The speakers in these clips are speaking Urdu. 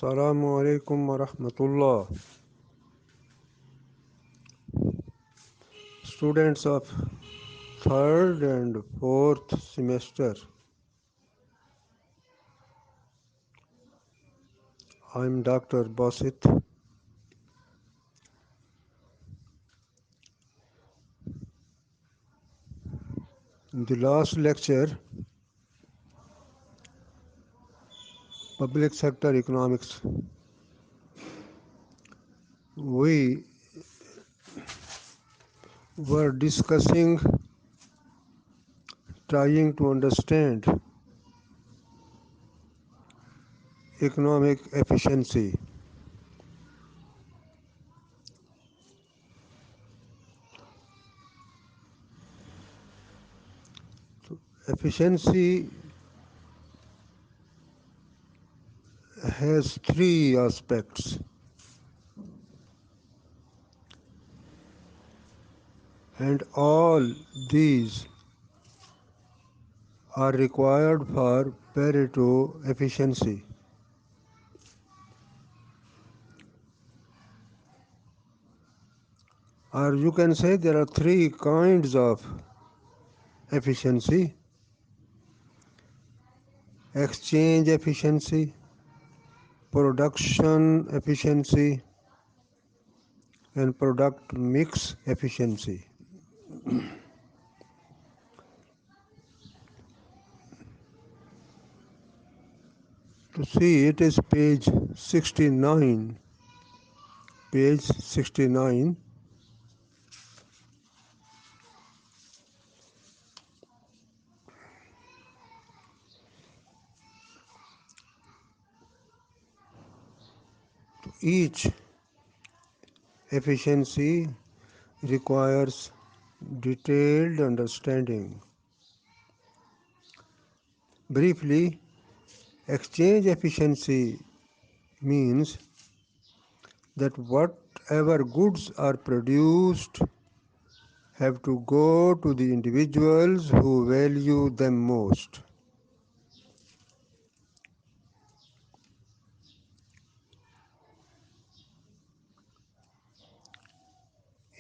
السلام علیکم ورحمۃ اللہ. Students of third and fourth semester, I am Dr. Basit. In the last lecture, Public Sector Economics, we were discussing trying to understand economic efficiency. Efficiency has three aspects, and all these are required for Pareto efficiency. Or you can say there are three kinds of efficiency: exchange efficiency, production efficiency, and product mix efficiency. To see it is page 69. Page 69. Each efficiency requires detailed understanding. Briefly, exchange efficiency means that whatever goods are produced have to go to the individuals who value them most.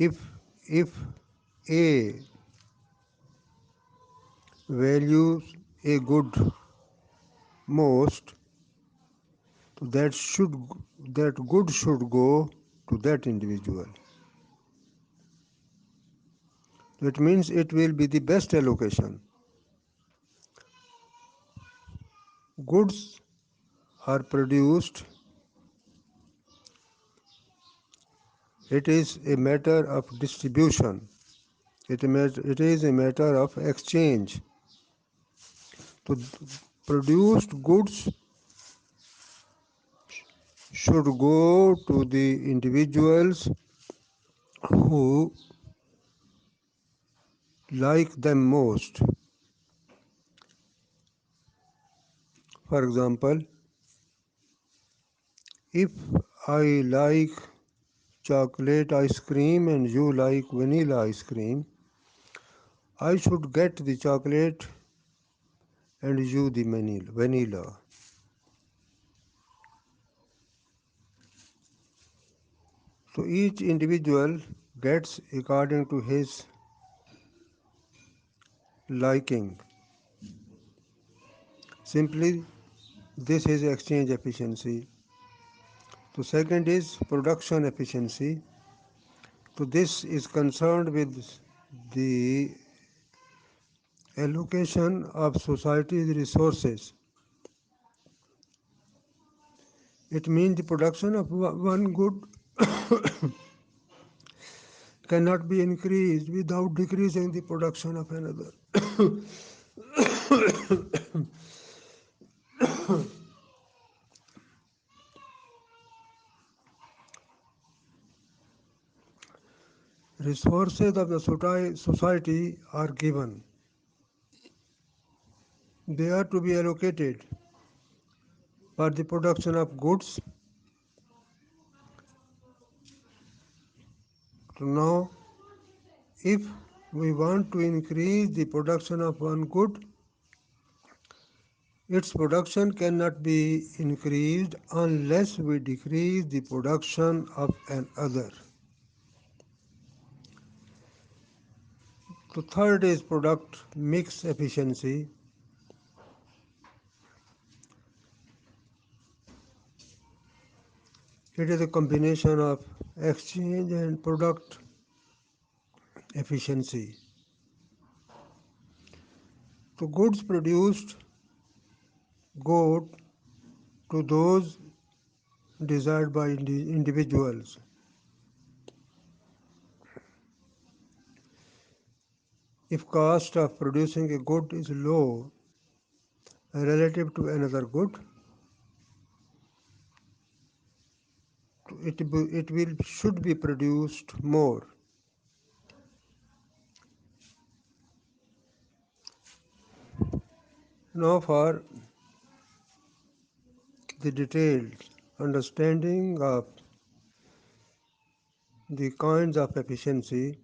If A values a good most, that good should go to that individual. That means it will be the best allocation. Goods are produced. It is a matter of distribution. It is a matter of exchange. So produced goods should go to the individuals who like them most. For example, if I like chocolate ice cream and you like vanilla ice cream, I should get the chocolate and you the vanilla. So each individual gets according to his liking. Simply, this is exchange efficiency. So second is production efficiency. So this is concerned with the allocation of society's resources. It means the production of one good cannot be increased without decreasing the production of another. Resources of the society are given. They are to be allocated for the production of goods. So now, if we want to increase the production of one good, Its production cannot be increased unless we decrease the production of another. The third is product mix efficiency. It is a combination of exchange and product efficiency. The goods produced go to those desired by individuals. If cost of producing a good is low relative to another good, it should be produced more. Now for the detailed understanding of the kinds of efficiency,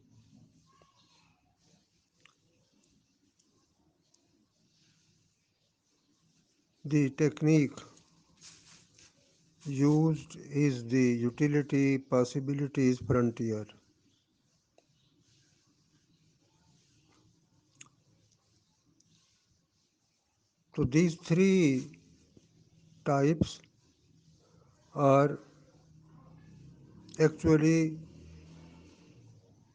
the technique used is the utility possibilities frontier. So these three types are actually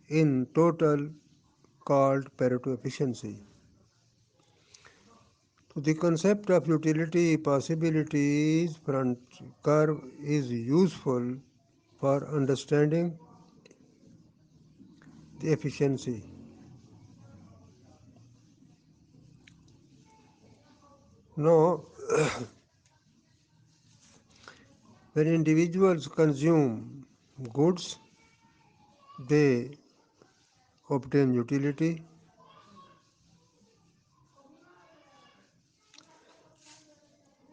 in total called Pareto efficiency. So the concept of utility possibilities front curve is useful for understanding the efficiency. Now, when individuals consume goods, they obtain utility.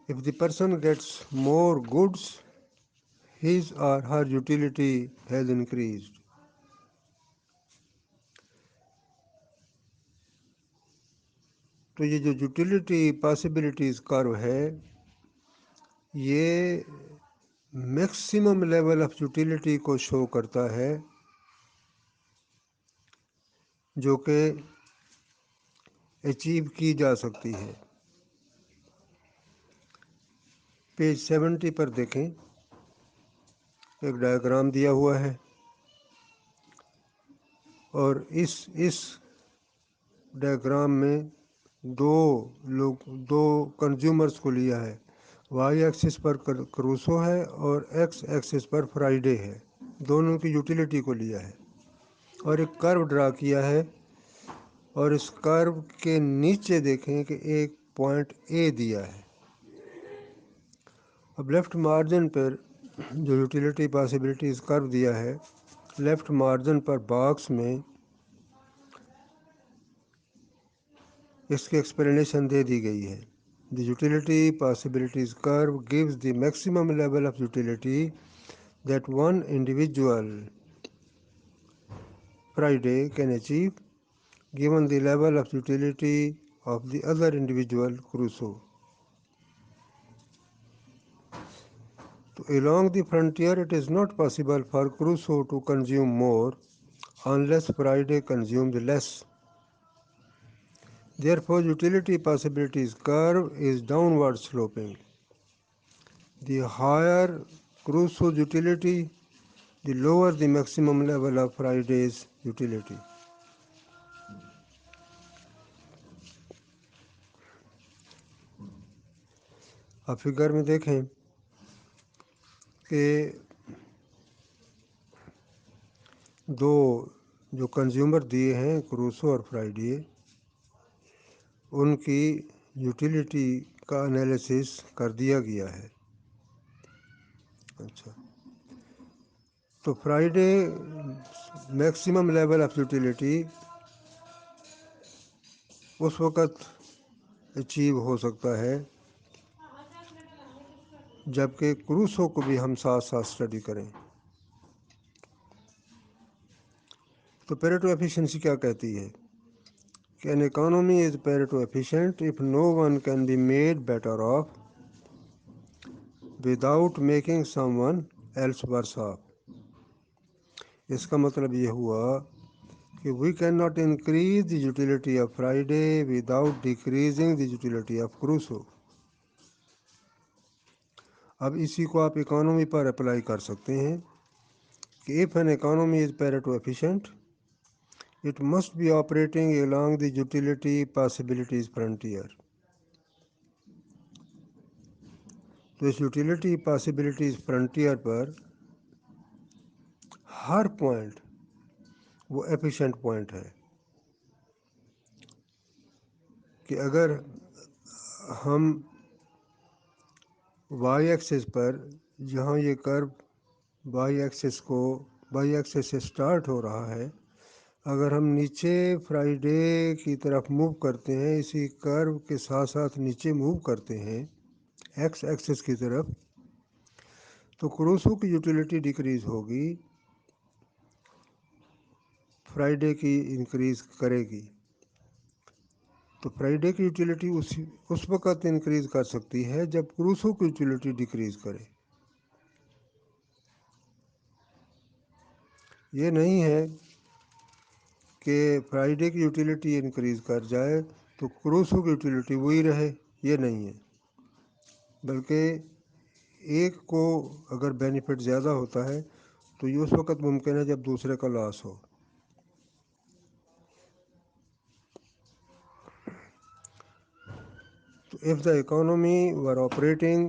If the person gets more goods, his or her utility has increased. تو یہ جو یوٹیلیٹی پاسبلٹیز کرو ہے یہ میکسیمم لیول آف یوٹیلیٹی کو شو کرتا ہے جو کہ اچیو کی جا سکتی ہے. پیج 70 پر دیکھیں ایک ڈائیگرام دیا ہوا ہے اور اس ڈائیگرام میں دو کنزیومرز کو لیا ہے. وائی ایکسس پر کروسو ہے اور ایکس ایکسس پر فرائیڈے ہے. دونوں کی یوٹیلیٹی کو لیا ہے اور ایک کرو ڈرا کیا ہے اور اس کرو کے نیچے دیکھیں کہ ایک پوائنٹ اے دیا ہے. اب لیفٹ مارجن پر جو یوٹیلیٹی پاسبلٹیز کرو دیا ہے لیفٹ مارجن پر باکس میں اس کی ایکسپلینیشن دے دی گئی ہے. The utility possibilities curve gives the maximum level of utility that one individual Friday can achieve given the level of utility of the other individual Crusoe. So along the frontier, it is not possible for Crusoe to consume more unless Friday consumes less. Therefore, utility possibilities curve is downward sloping. The higher Crusoe's utility, the lower the maximum level of Friday's utility. آپ فگر میں دیکھیں کہ دو جو کنزیومر دیے ہیں کروسو اور فرائیڈے ان کی یوٹیلیٹی کا انالیسس کر دیا گیا ہے. اچھا تو Friday maximum level of utility اس وقت اچیو ہو سکتا ہے جبکہ کروسو کو بھی ہم ساتھ ساتھ اسٹڈی کریں. تو پیریٹو ایفیشنسی کیا کہتی ہے؟ کہ an economy is Pareto efficient if no one can be made better off without making someone else worse off. اس کا مطلب یہ ہوا کہ we cannot increase the utility of Friday without decreasing the utility of Crusoe. اب اسی کو آپ اکانومی پر اپلائی کر سکتے ہیں کہ if an economy is Pareto efficient, it must be operating along the utility possibilities frontier. تو اس یوٹیلیٹی پاسبلٹیز فرنٹیئر پر ہر پوائنٹ وہ ایفیشینٹ پوائنٹ ہے کہ اگر ہم وائی ایکسس پر جہاں یہ کرو وائی ایکسس سے سٹارٹ ہو رہا ہے، اگر ہم نیچے فرائیڈے کی طرف موو کرتے ہیں، اسی کرو کے ساتھ ساتھ نیچے موو کرتے ہیں ایکس ایکسس کی طرف، تو کروسو کی یوٹیلیٹی ڈیکریز ہوگی، فرائیڈے کی انکریز کرے گی. تو فرائیڈے کی یوٹیلیٹی اس وقت انکریز کر سکتی ہے جب کروسو کی یوٹیلیٹی ڈیکریز کرے. یہ نہیں ہے کہ فرائیڈے کی یوٹیلیٹی انکریز کر جائے تو کروسو کی یوٹیلیٹی وہی رہے، یہ نہیں ہے، بلکہ ایک کو اگر بینیفٹ زیادہ ہوتا ہے تو یہ اس وقت ممکن ہے جب دوسرے کا لاس ہو. So if the economy were operating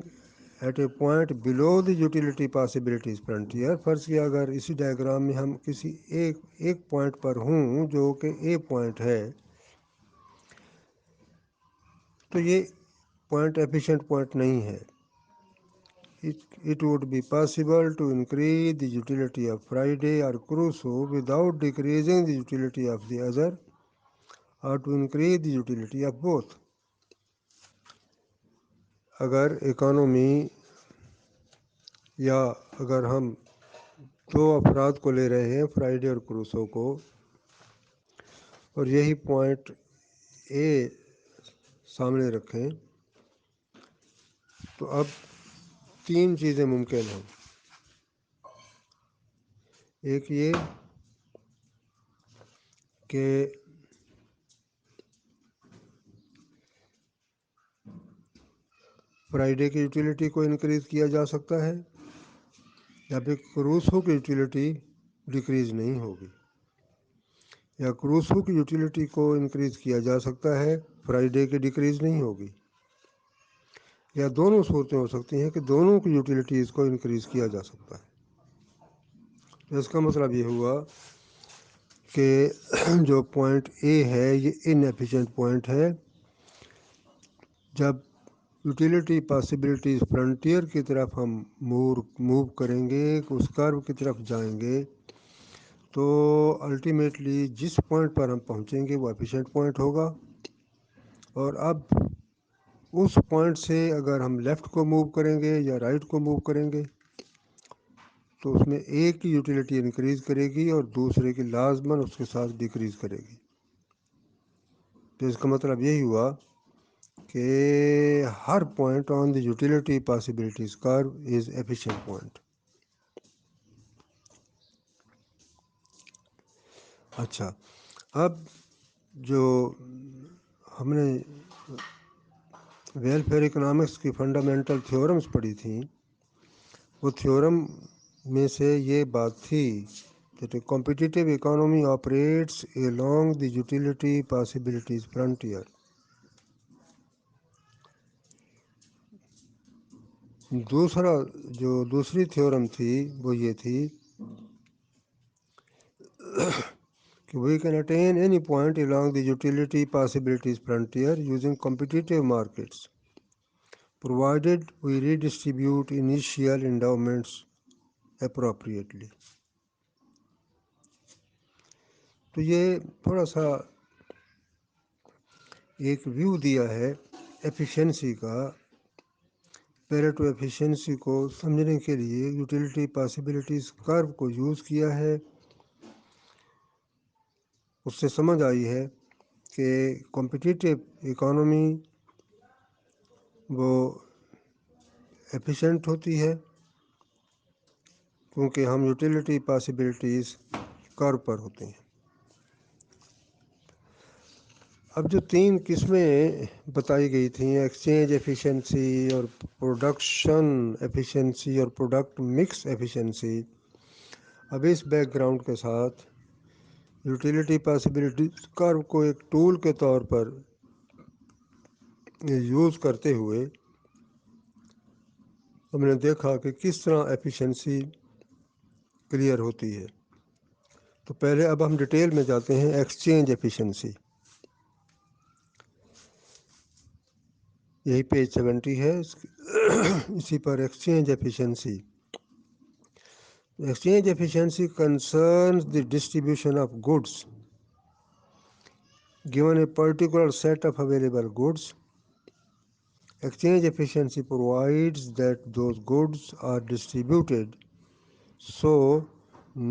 at a point below the utility possibilities frontier، فرض کیا اگر اسی ڈائیگرام میں ہم کسی ایک پوائنٹ پر ہوں جو کہ اے پوائنٹ ہے، تو یہ پوائنٹ ایفیشینٹ پوائنٹ نہیں ہے. It would be possible to increase the utility of Friday or Crusoe without decreasing the utility of the other, or to increase the utility of both. اگر اکانومی یا اگر ہم دو افراد کو لے رہے ہیں فرائیڈے اور کروسو کو، اور یہی پوائنٹ اے سامنے رکھیں، تو اب تین چیزیں ممکن ہیں. ایک یہ کہ فرائیڈے کی یوٹیلیٹی کو انکریز کیا جا سکتا ہے، یا پھر کروسو کی یوٹیلیٹی ڈیکریز نہیں ہوگی، یا کروسو کی یوٹیلیٹی کو انکریز کیا جا سکتا ہے، فرائیڈے کی ڈیکریز نہیں ہوگی، یا دونوں صورتیں ہو سکتی ہیں کہ دونوں کی یوٹیلیٹیز کو انکریز کیا جا سکتا ہے. تو اس کا مطلب یہ ہوا کہ جو پوائنٹ اے ہے یہ ان ایفیشینٹ پوائنٹ ہے. جب یوٹیلیٹی پاسبلٹیز فرنٹیئر کی طرف ہم موو کریں گے، اس کرو کی طرف جائیں گے، تو الٹیمیٹلی جس پوائنٹ پر ہم پہنچیں گے وہ ایفیشینٹ پوائنٹ ہوگا. اور اب اس پوائنٹ سے اگر ہم لیفٹ کو موو کریں گے یا رائٹ کو موو کریں گے تو اس میں ایک کی یوٹیلیٹی انکریز کرے گی اور دوسرے کی لازماً اس کے ساتھ ڈیکریز کرے گی. تو اس کا مطلب یہی ہوا کہ ہر point on the utility possibilities curve is efficient point. اچھا، اب جو ہم نے ویلفیئر اکنامکس کی فنڈامنٹل تھیورمز پڑھی تھیں، وہ تھیورم میں سے یہ بات تھی that a competitive economy operates along the utility possibilities frontier. دوسری تھیورم تھی وہ یہ تھی کہ we can attain any point along the utility possibilities frontier using competitive markets, provided we redistribute initial endowments appropriately. تو یہ تھوڑا سا ایک ویو دیا ہے ایفیشنسی کا. پیریٹو ایفیشنسی کو سمجھنے کے لیے یوٹیلیٹی پاسبلٹیز کرو کو یوز کیا ہے. اس سے سمجھ آئی ہے کہ کمپٹیٹیو اکانومی وہ ایفیشینٹ ہوتی ہے کیونکہ ہم یوٹیلیٹی پاسبلٹیز کرو پر ہوتے ہیں۔ اب جو 3 قسمیں بتائی گئی تھیں، ایکسچینج ایفیشنسی اور پروڈکشن ایفیشنسی اور پروڈکٹ مکس ایفیشنسی، اب اس بیک گراؤنڈ کے ساتھ یوٹیلیٹی پاسبلٹیز کرو کو ایک ٹول کے طور پر یوز کرتے ہوئے ہم نے دیکھا کہ کس طرح ایفیشنسی کلیئر ہوتی ہے۔ تو پہلے اب ہم ڈیٹیل میں جاتے ہیں ایکسچینج ایفیشنسی۔ یہی پیج 70 ہے، اسی پر exchange efficiency. Exchange efficiency concerns the distribution of goods. Given a particular set of available goods, exchange efficiency provides that those goods are distributed so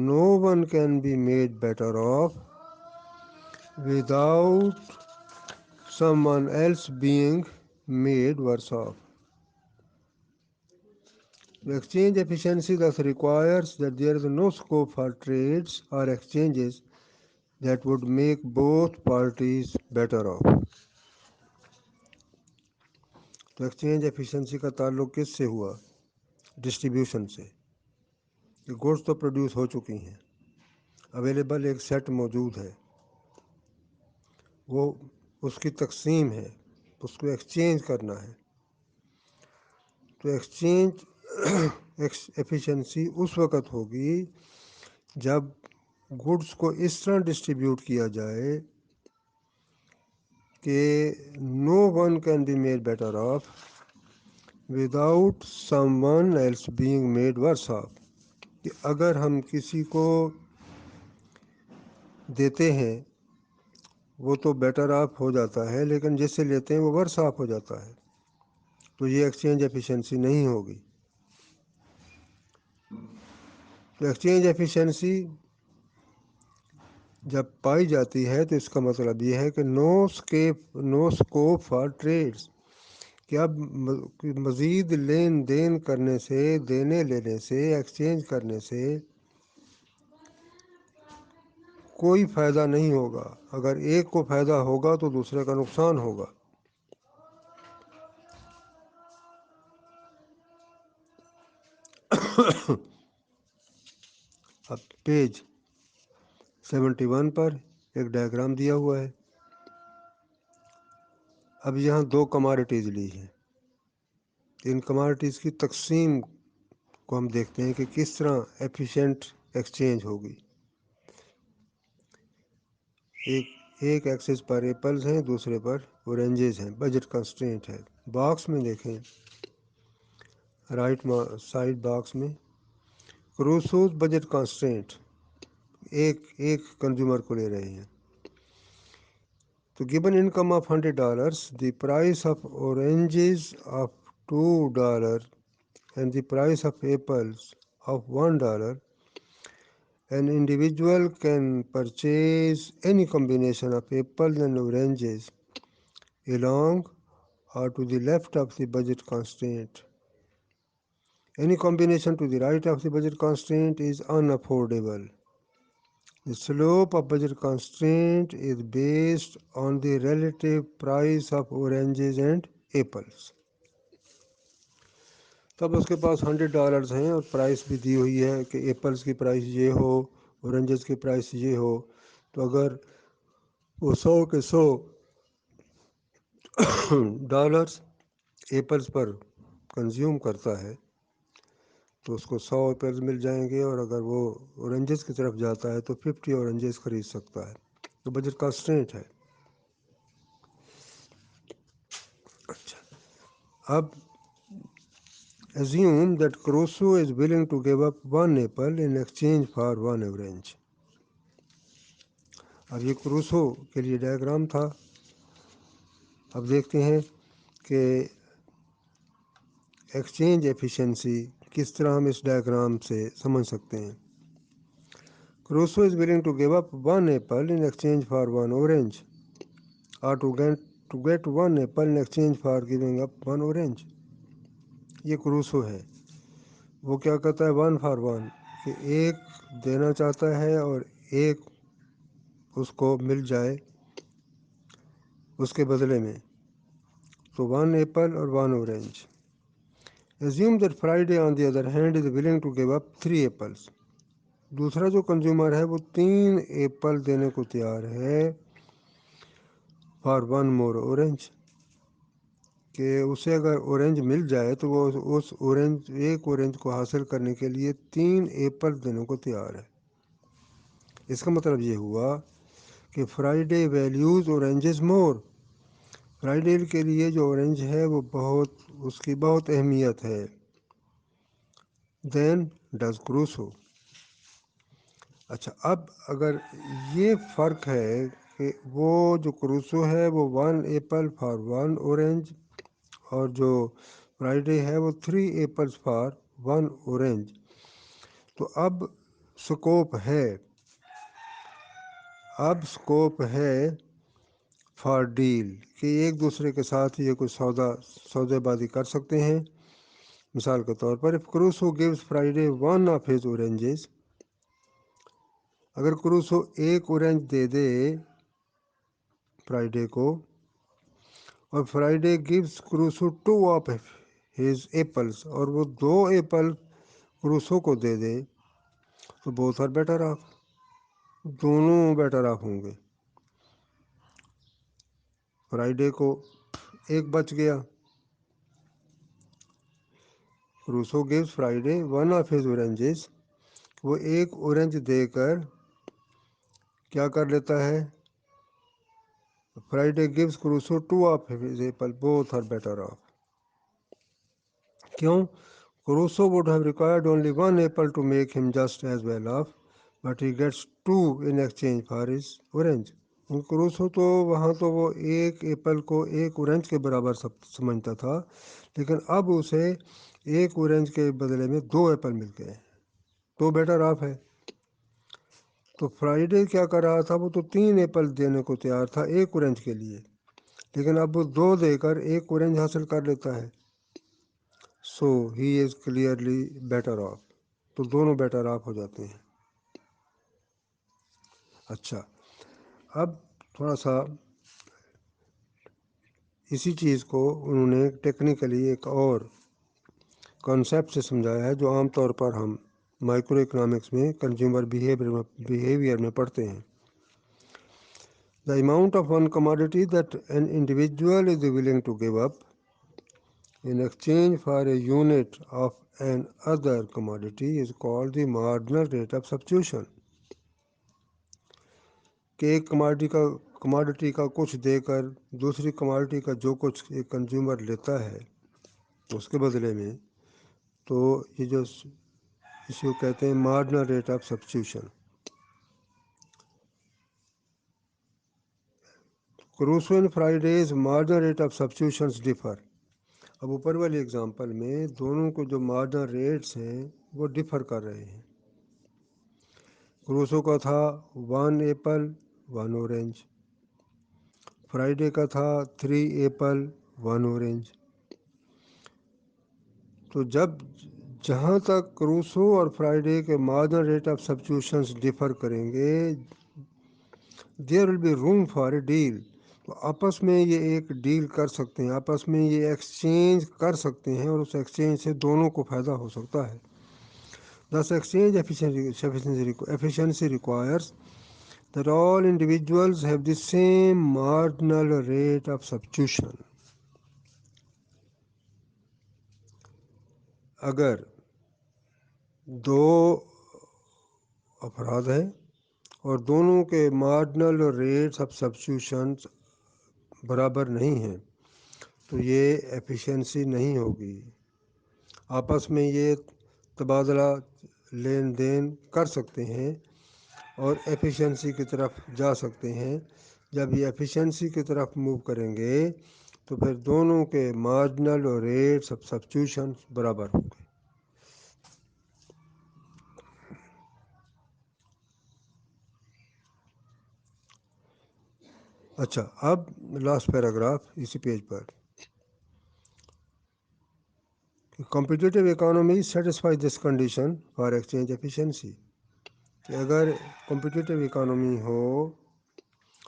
no one can be made better off without someone else being made worse off. The exchange efficiency thus requires that there is no scope for trades or exchanges that would make both parties better off. تو ایکسچینج ایفیشنسی کا تعلق کس سے ہوا؟ ڈسٹریبیوشن سے، کہ گوڈس تو پروڈیوس ہو چکی ہیں، اویلیبل ایک سیٹ موجود ہے، وہ اس کی تقسیم ہے، اس کو ایکسچینج کرنا ہے۔ تو ایکسچینج ایفیشنسی اس وقت ہوگی جب گڈس کو اس طرح ڈسٹریبیوٹ کیا جائے کہ no one can be made better off without someone else being made worse off, کہ اگر ہم کسی کو دیتے ہیں وہ تو بیٹر آف ہو جاتا ہے، لیکن جس سے لیتے ہیں وہ ورس آف ہو جاتا ہے، تو یہ ایکسچینج ایفیشنسی نہیں ہوگی۔ تو ایکسچینج ایفیشنسی جب پائی جاتی ہے تو اس کا مطلب یہ ہے کہ نو اسکوپ فار ٹریڈس، کہ اب مزید لین دین کرنے سے، دینے لینے سے، ایکسچینج کرنے سے کوئی فائدہ نہیں ہوگا۔ اگر ایک کو فائدہ ہوگا تو دوسرے کا نقصان ہوگا۔ اب پیج 71 پر ایک ڈائیگرام دیا ہوا ہے۔ اب یہاں 2 کموڈٹیز لی ہیں، ان کموڈٹیز کی تقسیم کو ہم دیکھتے ہیں کہ کس طرح ایفیشینٹ ایکسچینج ہوگی۔ ایک ایکسس پر ایپلز ہیں، دوسرے پر اورنجز ہیں، بجٹ کنسٹرینٹ ہے۔ باکس میں دیکھیں، رائٹ سائڈ باکس میں کروسوز بجٹ کنسٹرینٹ، ایک کنزیومر کو لے رہے ہیں۔ تو given income of $100, the price of oranges of $2 and the price of apples of $1, an individual can purchase any combination of apples and oranges along or to the left of the budget constraint. Any combination to the right of the budget constraint is unaffordable. The slope of budget constraint is based on the relative price of oranges and apples. تب اس کے پاس $100 ہیں اور پرائس بھی دی ہوئی ہے کہ ایپلز کی پرائس یہ ہو، اورنجز کی پرائس یہ ہو، تو اگر وہ 100 کے 100 ڈالرز ایپلز پر کنزیوم کرتا ہے تو اس کو 100 ایپلز مل جائیں گے، اور اگر وہ اورنجز کی طرف جاتا ہے تو 50 اورنجز خرید سکتا ہے۔ تو بجٹ کنسٹرینٹ ہے۔ اچھا، اب assume that Crusoe is willing to give up 1 apple in exchange for 1 orange. اب یہ کروسو کے لیے ڈائیگرام تھا۔ اب دیکھتے ہیں کہ ایکسچینج ایفیشنسی کس طرح ہم اس ڈائیگرام سے سمجھ سکتے ہیں۔ Crusoe is willing to give up 1 apple in exchange for 1 orange. or to get one apple in exchange for giving up one orange. یہ کروسو ہے. وہ کیا کہتا ہے 1 for 1 کہ ایک دینا چاہتا ہے اور ایک اس کو مل جائے اس کے بدلے میں. تو 1 apple اور 1 orange. Assume that Friday on the other hand is willing to give up 3 apples. دوسرا جو کنزیومر ہے وہ 3 ایپل دینے کو تیار ہے for 1 more orange. کہ اسے اگر اورنج مل جائے تو وہ اس ایک اورنج کو حاصل کرنے کے لیے 3 ایپل دینے کو تیار ہے. اس کا مطلب یہ ہوا کہ فرائیڈے ویلیوز اورنجز مور. فرائیڈے کے لیے جو اورنج ہے وہ اس کی بہت اہمیت ہے دین ڈز کروسو. اچھا اب اگر یہ فرق ہے کہ وہ جو کروسو ہے وہ 1 ایپل فار 1 اورنج اور جو فرائیڈے ہے وہ 3 ایپلس فار 1 اورنج. تو اب سکوپ ہے فار ڈیل کہ ایک دوسرے کے ساتھ یہ کوئی سودے بازی کر سکتے ہیں. مثال کے طور پر if Crusoe gives Friday one of his oranges, اگر کروسو ایک اورنج دے دے فرائیڈے کو اور Friday gives Crusoe 2 of his apples اور وہ 2 ایپل کروسو کو دے دے تو both are better off. دونوں بیٹر آف ہوں گے. فرائیڈے کو ایک بچ گیا. Crusoe gives Friday one of his oranges. وہ ایک اورنج دے کر کیا کر لیتا ہے Friday gives Crusoe 2 of his apple. Both are better off. کیوں؟ Crusoe would have required only 1 apple to make him just as well off, but he gets 2 in exchange for his orange. Crusoe تو وہاں تو وہ ایک ایپل کو ایک اورنج کے برابر سمجھتا تھا لیکن اب اسے ایک اورنج کے بدلے میں 2 ایپل مل گئے تو بیٹر آف ہے. تو فرائیڈے کیا کر رہا تھا وہ تو 3 ایپل دینے کو تیار تھا ایک اورنج کے لیے لیکن اب وہ 2 دے کر ایک اورنج حاصل کر لیتا ہے. سو ہی از کلیئرلی بیٹر آف. تو دونوں بیٹر آف ہو جاتے ہیں. اچھا اب تھوڑا سا اسی چیز کو انہوں نے ٹیکنیکلی ایک اور کانسیپٹ سے سمجھایا ہے جو عام طور پر ہم مائکرو اکنامکس میں کنزیومر بیہیویئر میں پڑھتے ہیں. The amount of one commodity that an individual is willing to give up in exchange for a unit of an other commodity is called the marginal rate of substitution. کہ ایک کماڈٹی کا کچھ دے کر دوسری کماڈٹی کا جو کچھ ایک کنزیومر لیتا ہے اس کے بدلے میں تو یہ جو اس کو کہتے ہیں marginal rate of substitution. Crusoe and Friday's marginal rate of substitutions differ. اب اوپر والی ایگزامپل میں دونوں کو جو مارجنل ریٹس ہیں وہ ڈفر کر رہے ہیں. کروسو کا تھا 1 ایپل 1 اورنج. فرائیڈے کا تھا 3 ایپل 1 اورنج. تو جہاں تک کروسو اور فرائیڈے کے marginal rate of substitutions differ کریں گے there will be room for a deal. تو آپس میں یہ ایک ڈیل کر سکتے ہیں آپس میں یہ ایکسچینج کر سکتے ہیں اور اس ایکسچینج سے دونوں کو فائدہ ہو سکتا ہے. Thus exchange efficiency requires that all individuals have the same marginal rate of substitution. اگر 2 افراد ہیں اور دونوں کے مارجنل ریٹس آف سبسٹیوشنز برابر نہیں ہیں تو یہ ایفیشنسی نہیں ہوگی. آپس میں یہ تبادلہ لین دین کر سکتے ہیں اور ایفیشنسی کی طرف جا سکتے ہیں. جب یہ ایفیشنسی کی طرف موو کریں گے تو پھر دونوں کے مارجنل اور ریٹس آف سبسٹیوشن برابر ہوں گے. اچھا، اب لاسٹ پیراگراف اسی page per. Competitive economy satisfy this condition for exchange efficiency. کہ اگر کمپیٹیٹیو اکانومی ہو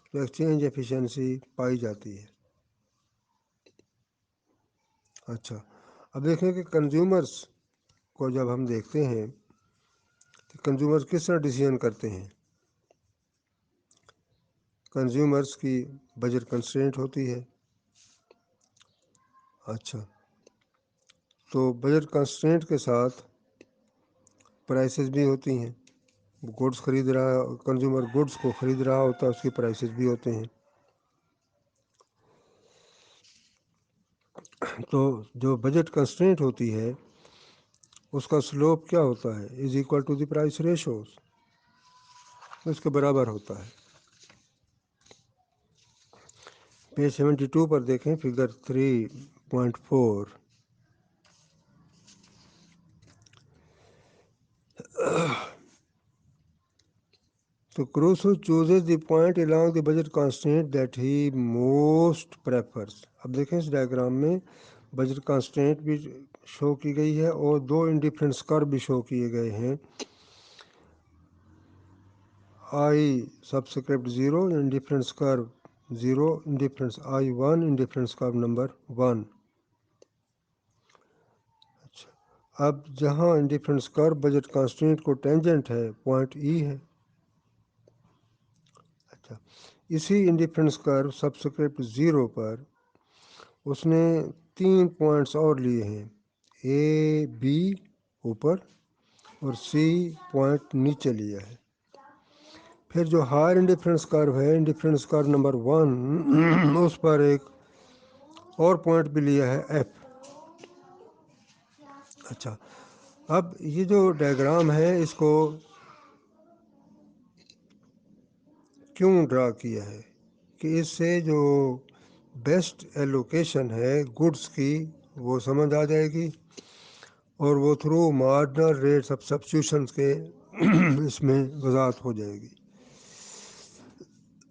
تو ایکسچینج ایفیشنسی پائی جاتی ہے. اچھا، اب دیکھیں کہ کنزیومرس کو جب ہم دیکھتے ہیں کہ کنزیومرس کس طرح ڈیسیژن کرتے ہیں. کنزیومرس کی بجٹ کنسٹرینٹ ہوتی ہے. اچھا، تو بجٹ کنسٹرینٹ کے ساتھ پرائسز بھی ہوتی ہیں. گڈس خرید رہا ہے کنزیومر، گڈس کو خرید رہا ہوتا ہے، اس کی پرائسز بھی ہوتے ہیں. تو جو بجٹ کنسٹرینٹ ہوتی ہے اس کا سلوپ کیا ہوتا ہے؟ Is equal to the price ratios, اس کے برابر ہوتا ہے. پیج 72 پر دیکھیں figure 3.4. So Crusoe chooses the point along the budget constraint that he most prefers. اب دیکھیں اس ڈائیگرام میں بجٹ کانسٹینٹ بھی شو کی گئی ہے اور دو انڈیفرنس کرو بھی شو کیے گئے ہیں. آئی سبسکرپٹ 0 انڈیفرنس کرو 0 انڈیفرنس آئی 1 انڈیفرنس کرو نمبر 1. اچھا، اب جہاں انڈیفرنس کرو بجٹ کانسٹینٹ کو ٹینجنٹ ہے پوائنٹ ای ہے. اچھا، اسی انڈیفرنس کرو سبسکرپٹ 0 پر اس نے 3 پوائنٹس اور لیے ہیں، اے بی اوپر اور سی پوائنٹ نیچے لیا ہے. پھر جو ہائر انڈیفرنس کرو ہے انڈیفرنس کرو نمبر 1 اس پر ایک اور پوائنٹ بھی لیا ہے ایف. اچھا، اب یہ جو ڈائیگرام ہے اس کو کیوں ڈرا کیا ہے کہ اس سے جو بیسٹ ایلوکیشن ہے گڈس کی وہ سمجھ آ جائے گی اور وہ تھرو مارجنل ریٹ آف سبسٹیوشنز کے اس میں وضاحت ہو جائے گی.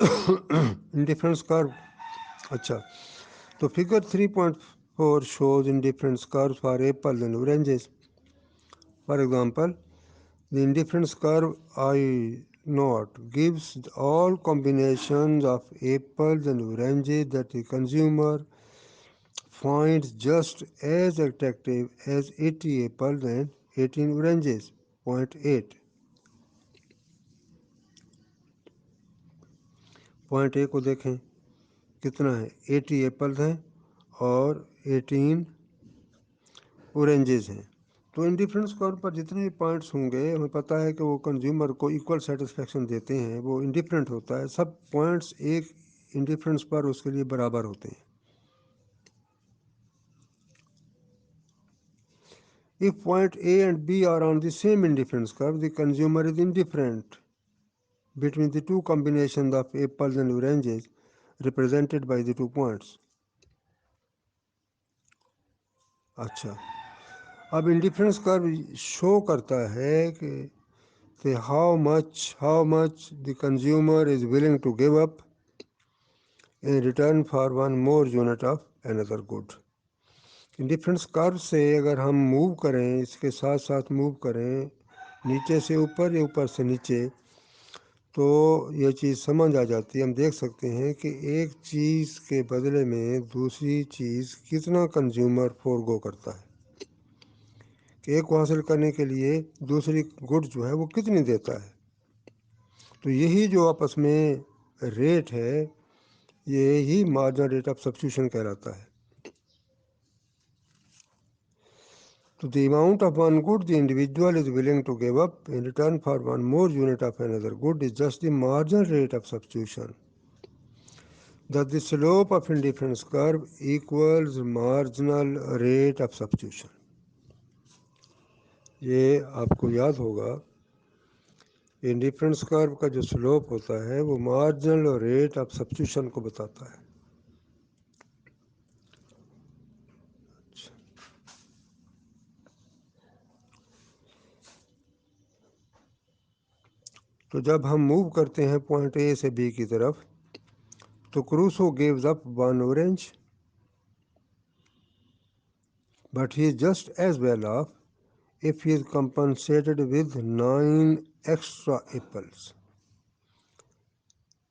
انڈیفرنس کرو. اچھا، تو figure 3.4 shows indifference curves for apples and oranges. For example, the indifference curve I0 gives all combinations of apples and oranges that the consumer finds just as attractive as 80 apples and 18 oranges. Point 8. Point اے کو دیکھیں کتنا ہے، 80 ایپلز ہیں اور 18 اورنجز ہیں. تو انڈیفرنس کرو پر جتنے بھی پوائنٹس ہوں گے ہمیں پتہ ہے کہ وہ کنزیومر کو ایکول سیٹسفیکشن دیتے ہیں، وہ انڈیفرنٹ ہوتا ہے. سب پوائنٹس ایک انڈیفرنس پر اس کے لیے برابر ہوتے ہیں. If point A and B are on the same indifference curve, the consumer is indifferent between the two combinations of apples and oranges represented by the 2 points. اچھا، اب انڈیفرنس کرو شو کرتا ہے کہ how much the consumer is willing to give up in return for one more unit of another good. Indifference کرو سے اگر ہم موو کریں، اس کے ساتھ ساتھ موو کریں نیچے سے اوپر یا اوپر سے نیچے، تو یہ چیز سمجھ آ جاتی ہے. ہم دیکھ سکتے ہیں کہ ایک چیز کے بدلے میں دوسری چیز کتنا کنزیومر فورگو کرتا ہے، کہ ایک کو حاصل کرنے کے لیے دوسری گڈ جو ہے وہ کتنی دیتا ہے. تو یہی جو آپس میں ریٹ ہے یہی مارجنل ریٹ آف سبسٹیوشن کہلاتا ہے. تو the amount of one good the individual is willing to give up in return for one more unit of another good is just the marginal rate of substitution. That the slope of indifference curve equals marginal rate of substitution. یہ آپ کو یاد ہوگا انڈیفرنس کرو کا جو سلوپ ہوتا ہے وہ مارجنل ریٹ آف سبسٹیوشن کو بتاتا ہے. تو جب ہم موو کرتے ہیں پوائنٹ اے سے بی کی طرف So Crusoe gives up one orange, but he is just as well off if he is compensated with 9 extra apples.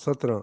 17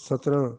17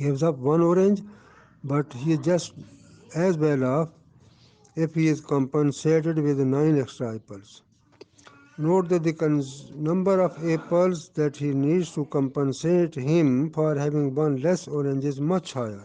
gives up one orange but he is just as well off if he is compensated with 9 extra apples. Note that the number of apples that he needs to compensate him for having one less orange is much higher.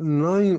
9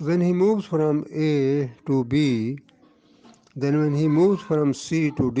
When he moves from A to B, then when he moves from C to D,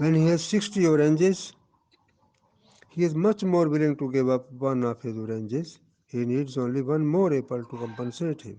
When he has 60 oranges, he is much more willing to give up one of his oranges. He needs only one more apple to compensate him.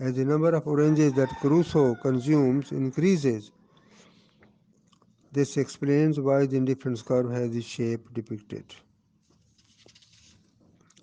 As the number of oranges that Crusoe consumes increases, this explains why the indifference curve has the shape depicted.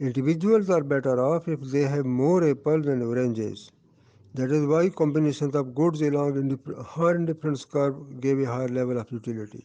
Individuals are better off if they have more apples than oranges. That is why combinations of goods along higher indifference curve gave a higher level of utility.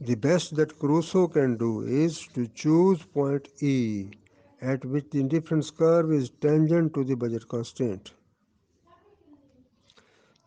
The best that Crusoe can do is to choose point E at which the indifference curve is tangent to the budget constraint.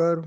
curve,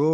2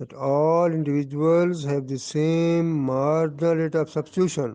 that all individuals have the same marginal rate of substitution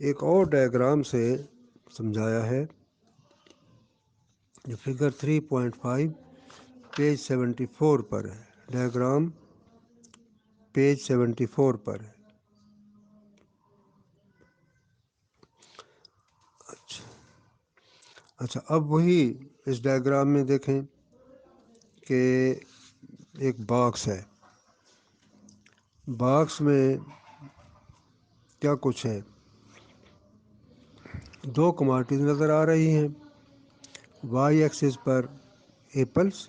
ایک اور ڈائیگرام سے سمجھایا ہے جو فگر 3.5 پیج 74 پر ہے. ڈائیگرام پیج 74 پر ہے. اچھا اب وہی اس ڈائیگرام میں دیکھیں کہ ایک باکس ہے. باکس میں کیا کچھ ہے؟ دو کموڈٹیز نظر آ رہی ہیں. وائی ایکسس پر ایپلس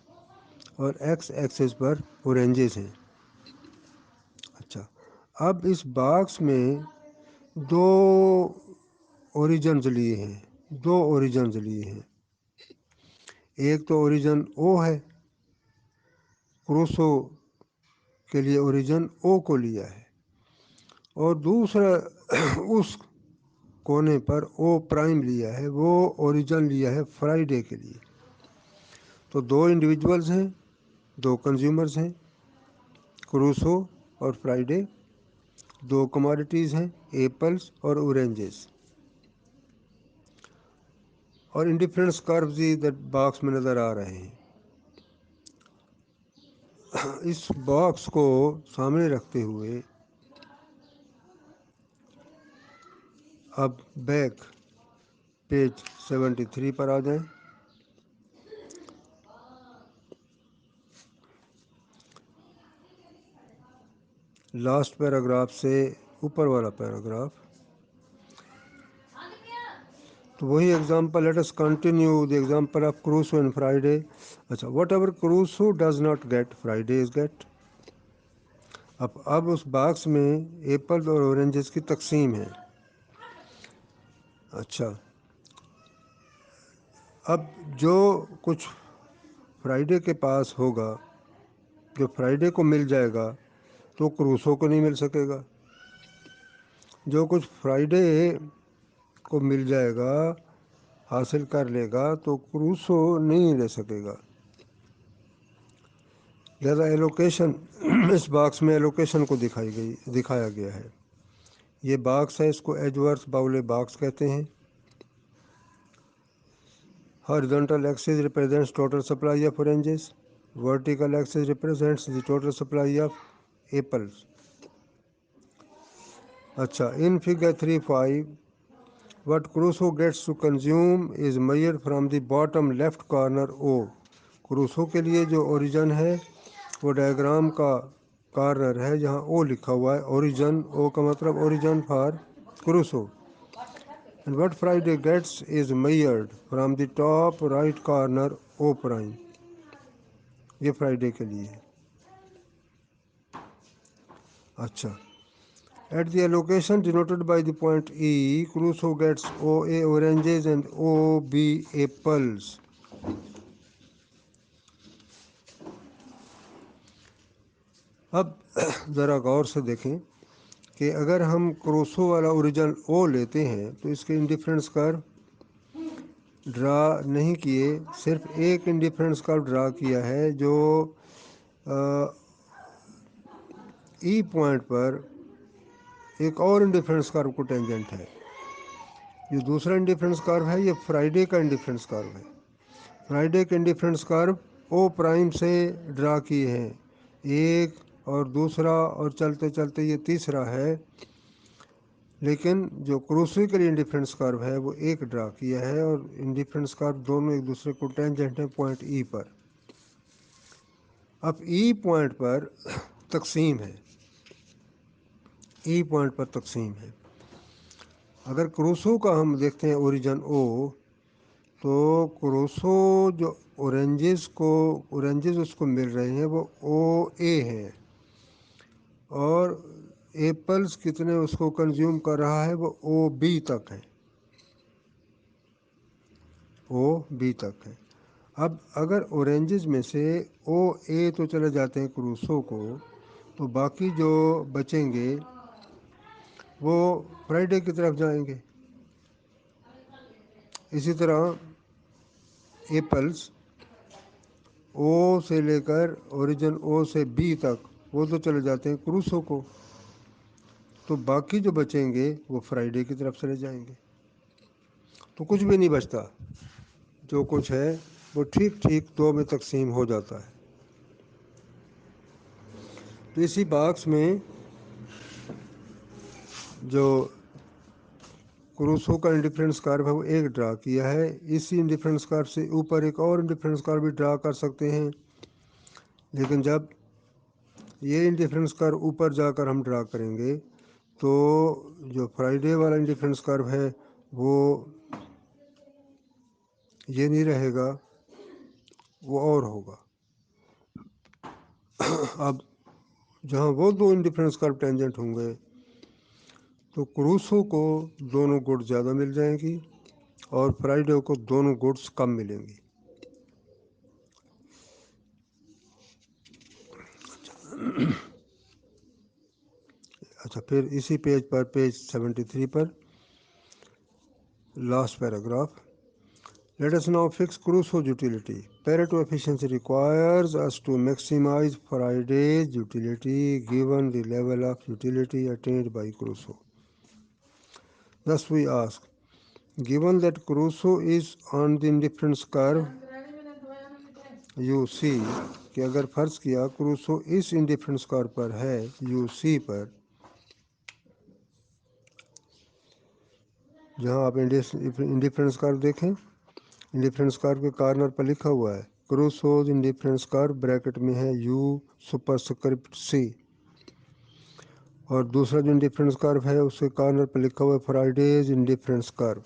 اور ایکس ایکسس پر اورنجز ہیں. اچھا اب اس باکس میں دو اوریجنز لیے ہیں. ایک تو اوریجن او ہے، کروسو کے لیے اوریجن او کو لیا ہے، اور دوسرا اس کونے پر او پرائم لیا ہے، وہ اوریجن لیا ہے فرائیڈے کے لیے. تو دو انڈیویجولز ہیں، دو کنزیومرز ہیں، کروسو اور فرائیڈے. دو کموڈٹیز ہیں، ایپلس اور اورنجز. اور انڈیفرنس کروز باکس میں نظر آ رہے ہیں. اس باکس کو سامنے رکھتے ہوئے اب بیک پیج 73 پر آ جائیں. لاسٹ پیراگراف سے اوپر والا پیراگراف. تو وہی example let us continue the example of Crusoe and Friday. اچھا whatever Crusoe does not get Friday is get. اب اس باکس میں ایپل اور اورنجز کی تقسیم ہے. اچھا اب جو کچھ فرائیڈے کے پاس ہوگا، جو فرائیڈے کو مل جائے گا تو کروسو کو نہیں مل سکے گا. جو کچھ فرائیڈے کو مل جائے گا، حاصل کر لے گا، تو کروسو نہیں لے سکے گا. لہذا ایلوکیشن اس باکس میں ایلوکیشن کو دکھایا گیا ہے. یہ باکس ہے، اس کو ایجورس باؤلے باکس کہتے ہیں. Horizontal axis represents total supply of oranges. Vertical axis represents the total supply of apples. Acha, in figure 3.5, what Crusoe gets to consume is measured from the bottom left corner O. Crusoe کے لیے جو اوریجن ہے وہ ڈائیگرام کا کارنر ہے جہاں او لکھا ہوا ہے. اوریجن، او کا مطلب origin for Crusoe. And what Friday gets is measured from the top right corner O prime. یہ فرائیڈے کے لیے. اچھا at the allocation denoted by the point E, Crusoe gets OA oranges and OB apples. اب ذرا غور سے دیکھیں کہ اگر ہم کروسو والا اوریجن او لیتے ہیں تو اس کے انڈیفرنس کرو ڈرا نہیں کیے، صرف ایک انڈیفرنس کرو ڈرا کیا ہے جو ای پوائنٹ پر ایک اور انڈیفرنس کرو کو ٹینجنٹ ہے. جو دوسرا انڈیفرنس کرو ہے یہ فرائیڈے کا انڈیفرنس کرو ہے. فرائیڈے کے انڈیفرنس کرو او پرائم سے ڈرا کیے ہیں، ایک اور دوسرا اور چلتے چلتے یہ تیسرا ہے. لیکن جو کروسو کے لیے انڈیفرنس کرو ہے وہ ایک ڈرا کیا ہے، اور انڈیفرنس کرو دونوں ایک دوسرے کو ٹینجنٹ ہیں پوائنٹ ای پر. اب ای پوائنٹ پر تقسیم ہے. ای پوائنٹ پر تقسیم ہے. اگر کروسو کا ہم دیکھتے ہیں اوریجن او، تو کروسو جو اورنجز اس کو مل رہے ہیں وہ او اے ہیں، اور ایپلز کتنے اس کو کنزیوم کر رہا ہے وہ او بی تک ہے. او بی تک ہے. اب اگر اورنجز میں سے او اے تو چلے جاتے ہیں کروسو کو، تو باقی جو بچیں گے وہ فرائیڈے کی طرف جائیں گے. اسی طرح ایپلز او سے لے کر اوریجن او سے بی تک وہ تو چلے جاتے ہیں کروسو کو. تو باقی جو بچیں گے وہ فرائیڈے کی طرف چلے جائیں گے، تو کچھ بھی نہیں بچتا، جو کچھ ہے وہ ٹھیک ٹھیک دو میں تقسیم ہو جاتا ہے۔ تو اسی باکس میں جو کروسو کا انڈیفرنس کارو ہے وہ ایک ڈرا کیا ہے، اسی انڈیفرنس کارو سے اوپر ایک اور انڈیفرنس کارو بھی ڈرا کر سکتے ہیں، لیکن جب یہ انڈیفرنس کارو اوپر جا کر ہم ڈرا کریں گے تو جو فرائیڈے والا انڈیفرنس کارو ہے وہ یہ نہیں رہے گا، وہ اور ہوگا۔ اب جہاں وہ دو انڈیفرنس کارو ٹینجنٹ ہوں گے تو کروسو کو دونوں گڈ زیادہ مل جائیں گی اور فرائیڈے کو دونوں گڈس کم ملیں گی۔ اچھا، پھر اسی پیج پر پیج 73 پر last paragraph, let us now fix Crusoe's utility. Pareto efficiency requires us to maximize Friday's utility given the level of utility attained by Crusoe. Thus we ask, given that Crusoe is on the indifference curve UC، کہ اگر فرض کیا کروسو اس انڈیفرنس کارو پر ہے UC پر، جہاں آپ انڈیفرنس کارو دیکھیں، انڈیفرنس کارو کے کارنر پر لکھا ہوا ہے کروسوز انڈیفرنس کارو، بریکٹ میں ہے U سپرسکرپٹ C، اور دوسرا جو انڈیفرنس کارو ہے اس کے کارنر پر لکھا ہوا ہے فرائیڈیز انڈیفرنس کارو۔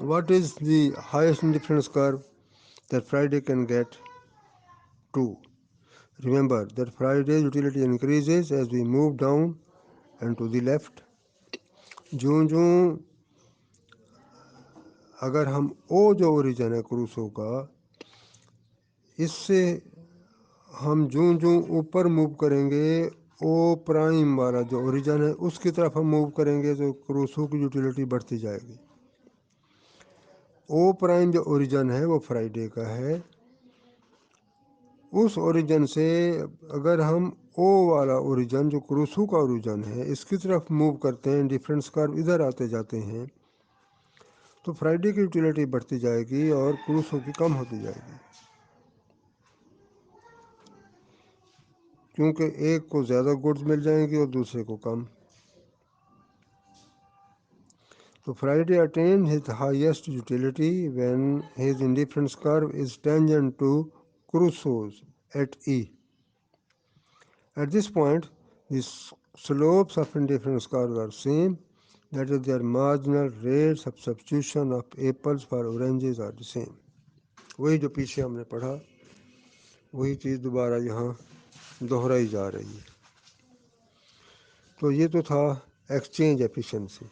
What is the highest indifference curve that Friday can get to? Remember that Friday's utility increases as we move down and to the left. جوں اگر ہم او جو اوریجن ہے کروسو کا، اس سے ہم جوں اوپر موو کریں گے، او پرائم والا جو اوریجن ہے اس کی طرف ہم موو کریں گے تو کروسو کی یوٹیلیٹی بڑھتی جائے گی۔ او پرائم جو اوریجن ہے وہ فرائیڈے کا ہے، اس اوریجن سے اگر ہم او والا اوریجن جو کروسو کا اوریجن ہے اس کی طرف موو کرتے ہیں، ڈیفرنس کارو ادھر آتے جاتے ہیں، تو فرائیڈے کی یوٹیلیٹی بڑھتی جائے گی اور کروسو کی کم ہوتی جائے گی، کیونکہ ایک کو زیادہ گڈز مل جائیں گی اور دوسرے کو کم۔ تو Friday attains his highest utility when his indifference curve is tangent to Crusoe's at E. At this point, the slopes of indifference curves are same, that is their marginal rates of substitution of apples for oranges are the same. وہی جو پیچھے ہم نے پڑھا وہی چیز دوبارہ یہاں دہرائی جا رہی ہے۔ تو یہ تو تھا ایکسچینج ایفیشنسی۔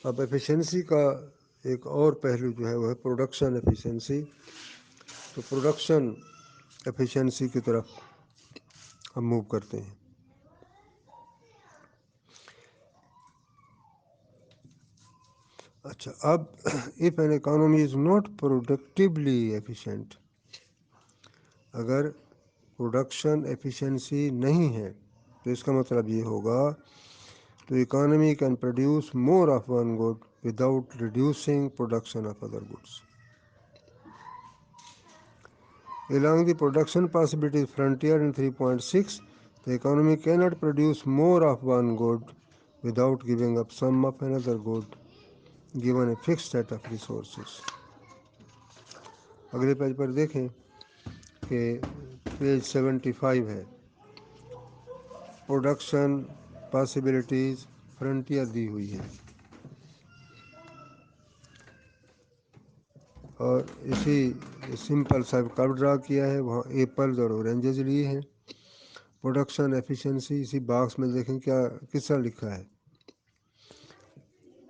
اب ایفیشنسی کا ایک اور پہلو جو ہے وہ ہے پروڈکشن ایفیشنسی۔ تو پروڈکشن ایفیشنسی کی طرف ہم موو کرتے ہیں۔ اچھا، اب if an economy is not productively efficient، اگر پروڈکشن ایفیشنسی نہیں ہے تو اس کا مطلب یہ ہوگا تو economy can produce more of one good without reducing production of other goods. Along the production possibilities frontier in 3.6, the economy cannot produce more of one good without giving up some of another good given a fixed set of resources. اگلے پیج پر دیکھیں کہ پیج 75 ہے، پروڈکشن پاسبلٹیز فرنٹیئر دی ہوئی ہے، اور اسی سمپل سا کرو ڈرا کیا ہے، وہاں ایپلز اور اورنجز لیے ہیں۔ پروڈکشن ایفیشنسی اسی باکس میں دیکھیں کیا کس طرح لکھا ہے،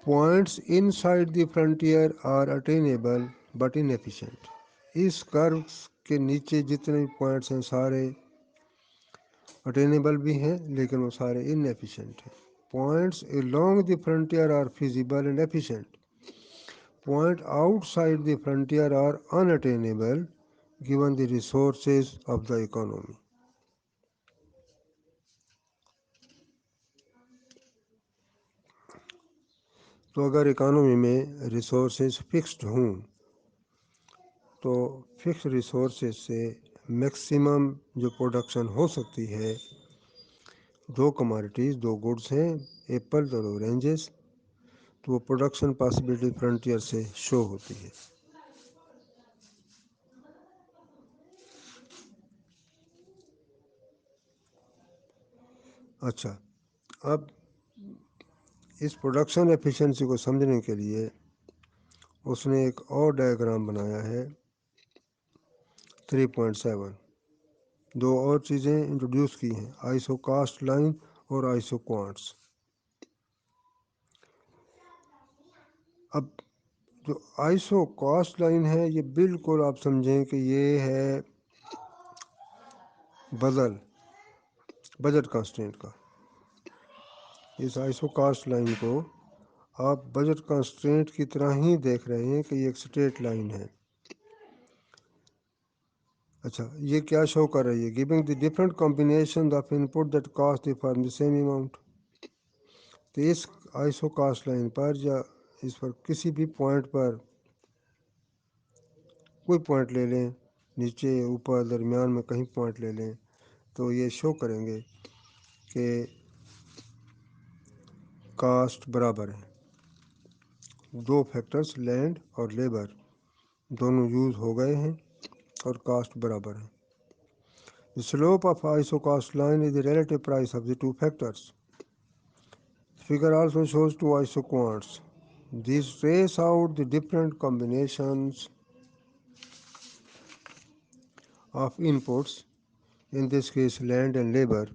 points inside the frontier are attainable but inefficient. اس کرو کے نیچے جتنے بھی پوائنٹس ہیں سارے اٹینیبل بھی ہیں لیکن وہ سارے ان ایفیشینٹ ہیں۔ Points along the frontier are feasible and efficient. point outside the frontier are unattainable given the resources of the economy. تو اگر اکانومی میں ریسورسز فکسڈ ہوں تو فکس ریسورسز سے میکسیمم جو پروڈکشن ہو سکتی ہے، دو کموڈیٹیز، دو گڈس ہیں، ایپل اور اورینجز، تو وہ پروڈکشن پاسبلٹی فرنٹیئر سے شو ہوتی ہے. اچھا، اب اس پروڈکشن ایفیشنسی کو سمجھنے کے لیے اس نے ایک اور ڈائیگرام بنایا ہے 3.7. دو اور چیزیں انٹروڈیوس کی ہیں، آئسو کاسٹ لائن اور آئسو کوانٹس. اب جو آئسو کاسٹ لائن ہے یہ بالکل آپ سمجھیں کہ یہ ہے بجٹ کانسٹینٹ کا. اس آئسو کاسٹ لائن کو آپ بجٹ کانسٹینٹ کی طرح ہی دیکھ رہے ہیں کہ یہ ایک اسٹریٹ لائن ہے. اچھا، یہ کیا شو کر رہی ہے؟ Giving the different combination of in put that cost the form the same amount. تو اس آئسو کاسٹ لائن پر یا اس پر کسی بھی پوائنٹ پر کوئی پوائنٹ لے لیں، نیچے اوپر درمیان میں کہیں پوائنٹ لے لیں، تو یہ شو کریں گے کہ کاسٹ برابر ہے. دو فیکٹرز لینڈ اور لیبر دونوں یوز ہو گئے ہیں اور کاسٹ برابر ہے. The slope of iso cost line is the relative price of the two factors. Figure also shows two isoquants. These trace out the different combinations of inputs, in this case land and labor,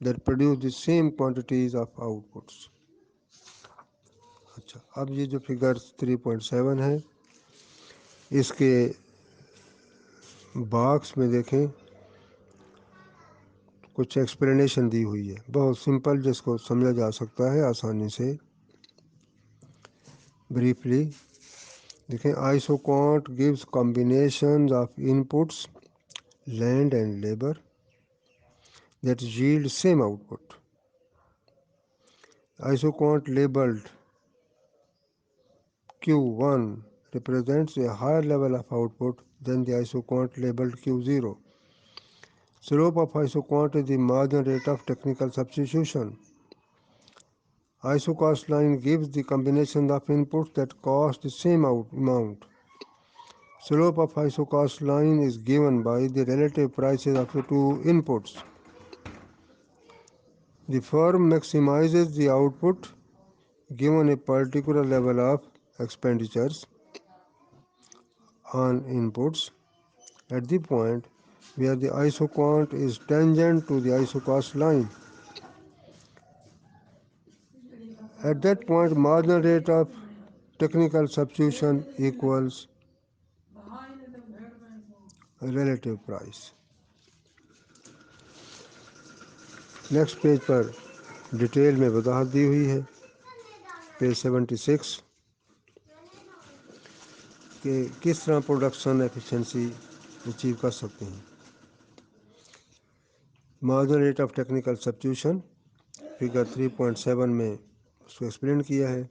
that produce the same quantities of outputs. اچھا، اب یہ جو فگر 3.7 ہے اس کے باکس میں دیکھیں کچھ ایکسپلینیشن دی ہوئی ہے، بہت سمپل، جس کو سمجھا جا سکتا ہے آسانی سے. بریفلی دیکھیں، isoquant gives combinations of inputs land and labour that yield same output. Isoquant labelled Q1 represents a higher level of output than the isoquant labeled Q0. Slope of isoquant is the marginal rate of technical substitution. Isocost line gives the combination of inputs that cost the same amount. Slope of isocost line is given by the relative prices of the two inputs. The firm maximizes the output given a particular level of expenditures on inputs at the point where the isoquant is tangent to the isocost line. At that point, marginal rate of technical substitution equals relative price. Next page پر ڈیٹیل میں وضاحت دی ہوئی ہے، پیج 76، کہ کس طرح پروڈکشن ایفیشنسی اچیو کر سکتے ہیں. Marginal rate of technical substitution figure 3.7 میں اس کو ایکسپلین کیا ہے.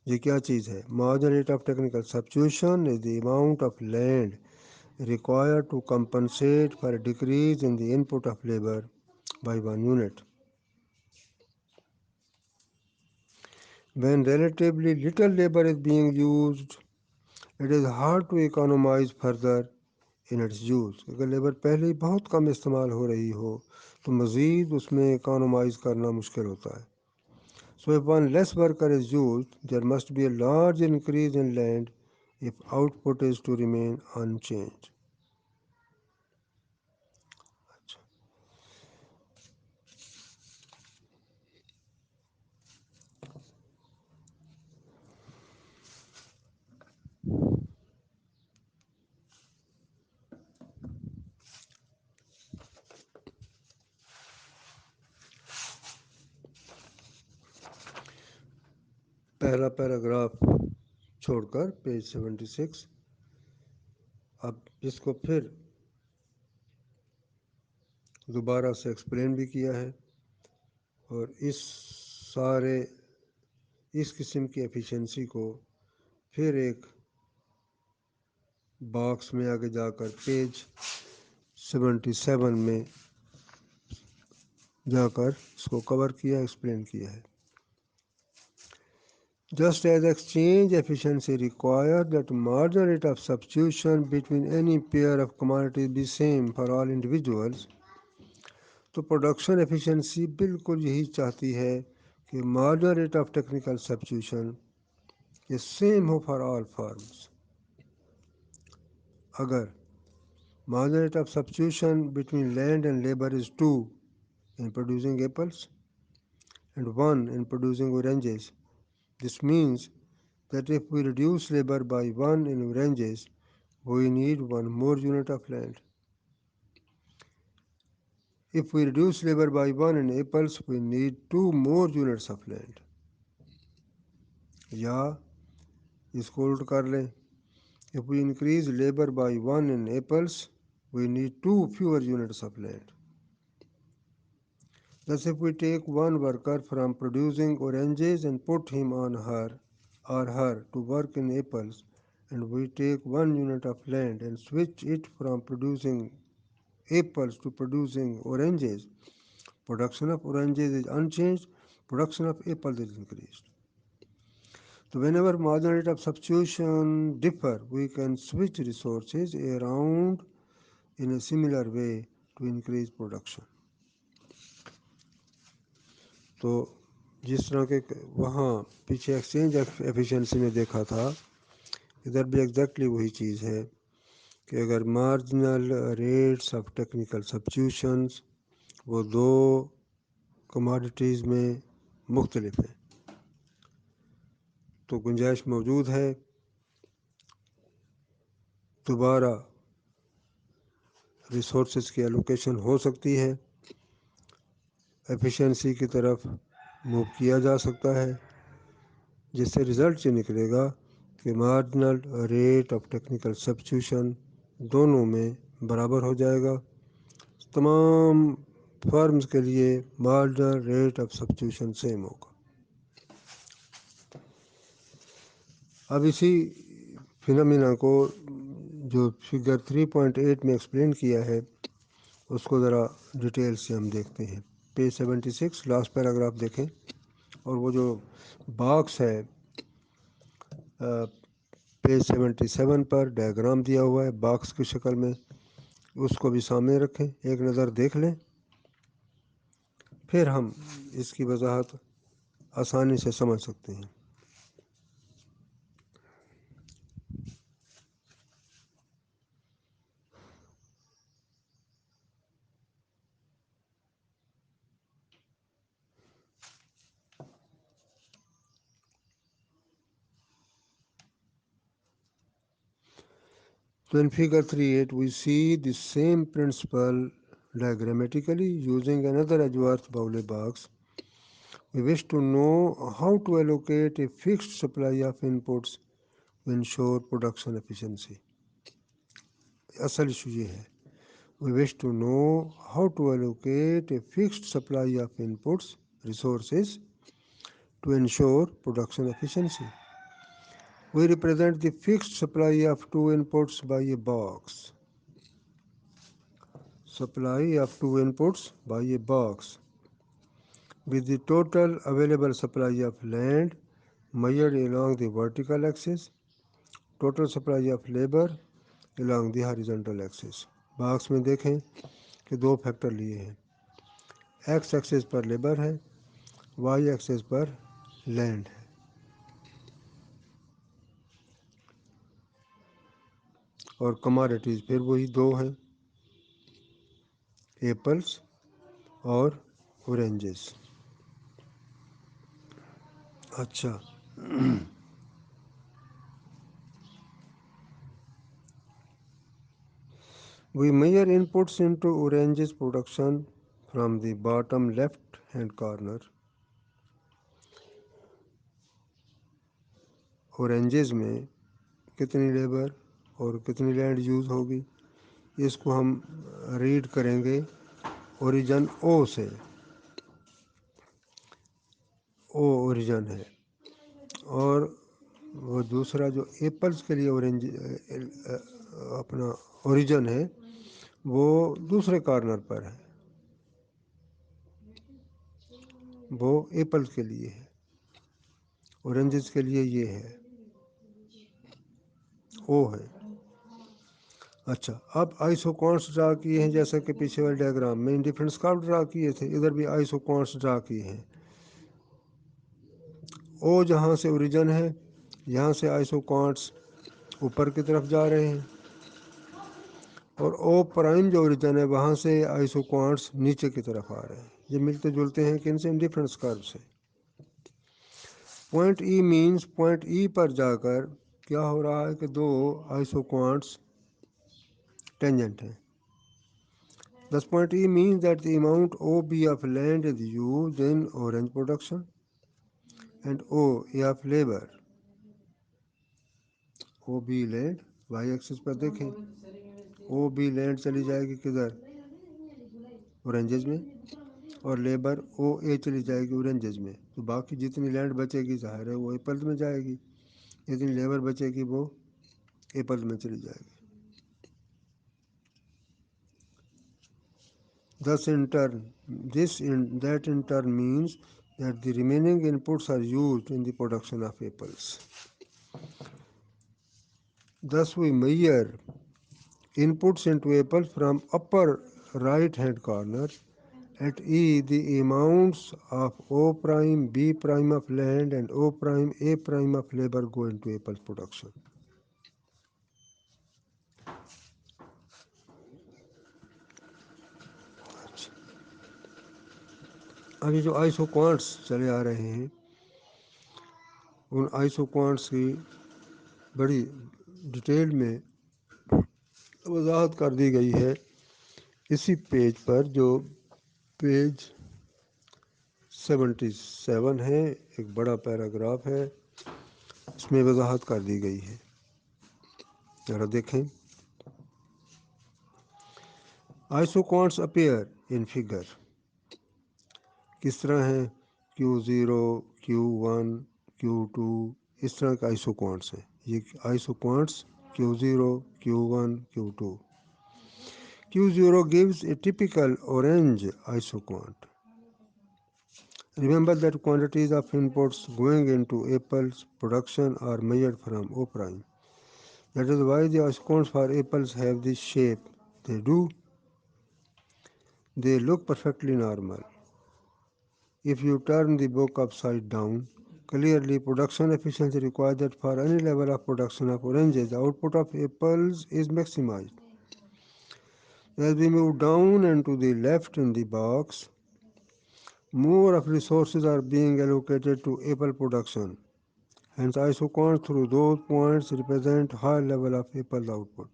یہ کیا چیز ہے؟ Marginal rate of technical substitution is the amount of land required to compensate for a decrease in the input of labor by 1 unit. When relatively little labor is being used, it is hard to economize further in its use. اگر لیبر پہلے ہی بہت کم استعمال ہو رہی ہو تو مزید اس میں اکانومائز کرنا مشکل ہوتا ہے. So if one less worker is used, there must be a large increase in land if output is to remain unchanged. پہلا پیراگراف چھوڑ کر پیج 76. اب اس کو پھر دوبارہ سے ایکسپلین بھی کیا ہے، اور اس قسم کی ایفیشنسی کو پھر ایک باکس میں آگے جا کر پیج 77 میں جا کر اس کو کور کیا، ایکسپلین کیا ہے. Just as exchange efficiency requires that marginal rate of substitution between any pair of commodities be same for all individuals، تو پروڈکشن ایفیشنسی بالکل یہی چاہتی ہے کہ marginal rate of technical substitution یہ سیم ہو فار آل فارمز. اگر marginal rate of substitution between land and labor is 2 in producing apples and 1 in producing oranges, this means that if we reduce labor by 1 in oranges, we need 1 more unit of land. If we reduce labor by 1 in apples, we need 2 more units of land. یا اس کو الٹ کر لیں. If we increase labor by 1 in apples, we need 2 fewer units of land. Thus, if we take one worker from producing oranges and put him on her or her to work in apples, and we take 1 unit of land and switch it from producing apples to producing oranges, production of oranges is unchanged, production of apples is increased. So whenever marginal rate of substitution differ, we can switch resources around in a similar way to increase production. تو جس طرح کے وہاں پیچھے ایکسچینج ایفیشنسی میں دیکھا تھا، ادھر بھی ایگزیکٹلی وہی چیز ہے کہ اگر مارجنل ریٹس آف ٹیکنیکل سبسٹیوشنز وہ دو کماڈیٹیز میں مختلف ہیں تو گنجائش موجود ہے دوبارہ ریسورسز کی ایلوکیشن ہو سکتی ہے، ایفیشنسی کی طرف موو کیا جا سکتا ہے، جس سے رزلٹ یہ نکلے گا کہ marginal rate of technical substitution دونوں میں برابر ہو جائے گا. تمام فرمز کے لیے marginal rate of substitution same ہوگا. اب اسی فینومینا کو جو فگر 3.8 میں ایکسپلین کیا ہے اس کو ذرا ڈیٹیل سے ہم دیکھتے ہیں. پیج 76 لاسٹ پیراگراف دیکھیں، اور وہ جو باکس ہے پیج 77 پر ڈائیگرام دیا ہوا ہے باکس کی شکل میں، اس کو بھی سامنے رکھیں، ایک نظر دیکھ لیں، پھر ہم اس کی وضاحت آسانی سے سمجھ سکتے ہیں. So in figure 3.8 we see the same principle diagrammatically using another Edgeworth-Bowley box. We wish to know how to allocate a fixed supply of inputs to ensure production efficiency. اصل ایشو یہ ہے. We wish to know how to allocate a fixed supply of inputs, resources, to ensure production efficiency. We represent the fixed supply of 2 inputs by a box. Supply of 2 inputs by a box with the total available supply of land measured along the vertical axis, total supply of labor along the horizontal axis. Box میں دیکھیں کہ دو فیکٹر لیے ہیں، ایکس ایکسس پر لیبر ہے، وائی ایکسس پر لینڈ ہے. اور کماڈیٹیز پھر وہی دو ہیں، ایپلس اور اورنجز. اچھا We measure inputs into oranges production from the bottom left hand corner اورینجز میں کتنی لیبر اور کتنی لینڈ یوز ہوگی، اس کو ہم ریڈ کریں گے اوریجن او سے. او اوریجن ہے، اور وہ دوسرا جو ایپلس کے لیے اپنا اوریجن ہے وہ دوسرے کارنر پر ہے، وہ ایپلس کے لیے ہے، اورنجز کے لیے یہ ہے او ہے. اچھا، اب آئسو کوانٹس ڈرا کیے ہیں جیسا کہ پیچھے والے ڈائیگرام میں انڈیفرنس کارو ڈرا کیے تھے، ادھر بھی آئسو کوانٹس ڈرا کیے ہیں. او جہاں سے اوریجن ہے یہاں سے آئسو کوانٹس اوپر کی طرف جا رہے ہیں، اور او پرائم جو اوریجن ہے وہاں سے آئسو کوانٹس نیچے کی طرف آ رہے ہیں. یہ ملتے جلتے ہیں کن سے؟ انڈیفرنس کارو سے. پوائنٹ ای مینس پوائنٹ ای پر جا کر کیا ہو رہا ہے کہ دو آئسو کوانٹس ٹینجنٹ ہیں. Thus point E means that the amount OB of land is used in orange production and OA of labor. OB land y axis پر دیکھیں، OB land چلی جائے گی کدھر؟ اورنجز میں، اور لیبر OA چلی جائے گی اورنجز میں. تو باقی جتنی لینڈ بچے گی ظاہر ہے وہ ایپلز میں جائے گی، جتنی لیبر بچے گی وہ ایپلز میں چلی جائے گی. Thus that in turn means that the remaining inputs are used in the production of apples. Thus we measure inputs into apples from upper right hand corner. At E, the amounts of O prime, B prime of land and O prime, A prime of labor go into apples production. ابھی جو آئسو کوانٹس چلے آ رہے ہیں ان آئسو کوانٹس کی بڑی ڈیٹیل میں وضاحت کر دی گئی ہے اسی پیج پر، جو پیج 77 ہے. ایک بڑا پیراگراف ہے، اس میں وضاحت کر دی گئی ہے، ذرا دیکھیں. آئسو کوانٹس اپیئر ان فگر کس طرح ہیں؟ Q0 Q1 Q2 اس طرح کے آئسو کوانٹس ہیں. یہ آئسو Qantas Q0 Q1 Q2. Q0 gives a typical orange isoquant. Remember that quantities of inputs going into apples production are measured from O prime. That is why the isoquants for apples have this shape they do. They look perfectly normal. If you turn the book upside down, clearly production efficiency requires that for any level of production of oranges, the output of apples is maximized. As we move down and to the left in the box, more of resources are being allocated to apple production. Hence, isoquants through those points represent high level of apple output.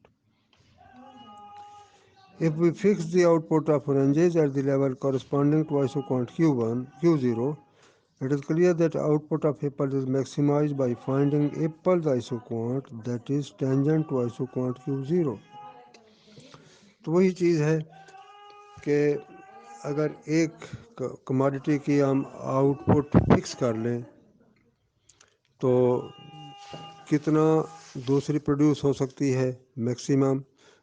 If we fix the output of oranges at the level corresponding to isoquant Q1, Q0, it is clear that output of apples is maximized by finding apples isoquant that is tangent to isoquant Q0. تو وہی چیز ہے کہ اگر ایک کماڈیٹی کی ہم آؤٹ پٹ فکس کر لیں تو کتنا دوسری پروڈیوس ہو سکتی ہے میکسیمم،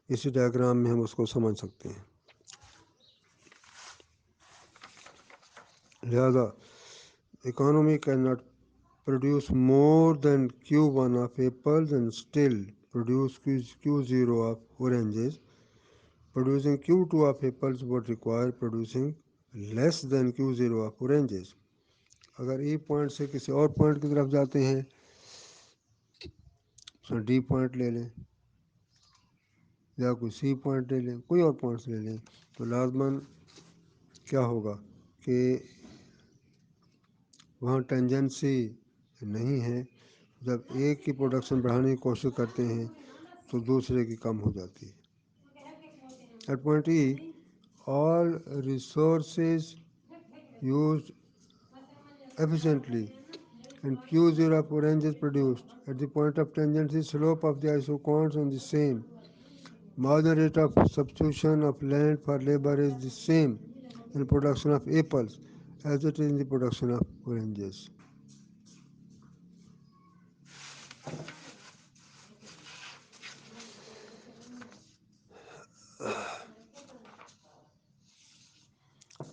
اسی ڈائیگرام میں ہم اس کو سمجھ سکتے ہیں. لہذا economy cannot produce more than Q1 of apples and still produce Q0 of oranges. Producing Q2 of apples would require producing less than Q0 of oranges. اگر ای پوائنٹ سے کسی اور پوائنٹ کی طرف جاتے ہیں، ڈی پوائنٹ لے لیں یا کوئی سی پوائنٹ لے لیں، کوئی اور پوائنٹس لے لیں، تو لازماً کیا ہوگا کہ وہاں ٹینجنسی نہیں ہے. جب ایک کی پروڈکشن بڑھانے کی کوشش کرتے ہیں تو دوسرے کی کم ہو جاتی ہے. At point E all resources used efficiently and Q0 of oranges produced. At the point of tangency, slope of the isochords is the same. Marginal rate of substitution of land for labor is the same in production of apples as it is in the production of oranges.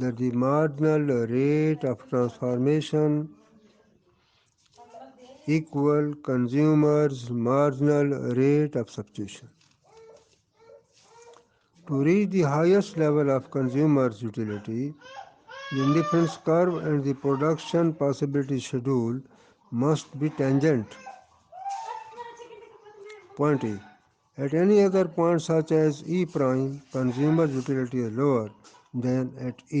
that the marginal rate of transformation equal consumer's marginal rate of substitution. To reach the highest level of consumer's utility, the indifference curve and the production possibility schedule must be tangent. Point E. At any other point such as E prime, consumer's utility is lower than at E.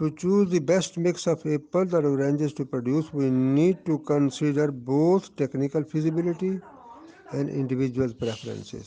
To choose the best mix of apples or oranges to produce, we need to consider both technical feasibility and individual preferences.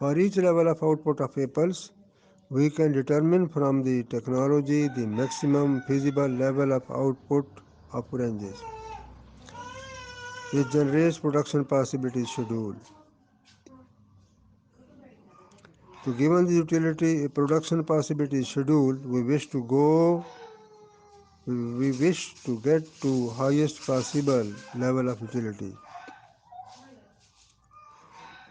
For each level of output of apples, we can determine from the technology the maximum feasible level of output of oranges, which generates production possibility schedule. So given the utility production possibility schedule, we wish to get to highest possible level of utility.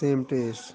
same taste,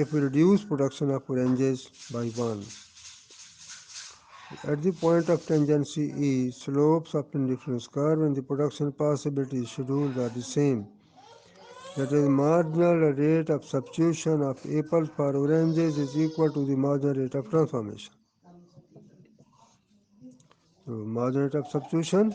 if we reduce production of oranges by 1. At the point of tangency E, slopes of indifference curve and the production possibility schedules are the same. That is, marginal rate of substitution of apples for oranges is equal to the marginal rate of transformation. So, marginal rate of substitution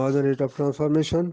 marginal rate of transformation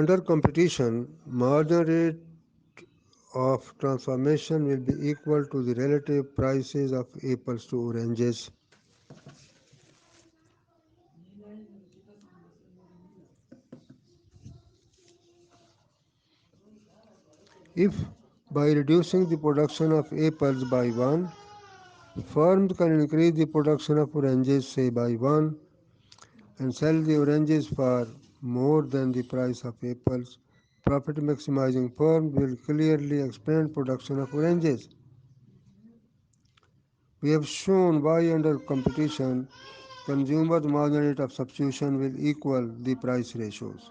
under competition, marginal rate of transformation will be equal to the relative prices of apples to oranges. If by reducing the production of apples by 1, firms can increase the production of oranges say by 1 and sell the oranges for more than the price of apples, profit maximizing firms will clearly expand production of oranges. We have shown why under competition, consumer's marginal rate of substitution will equal the price ratios.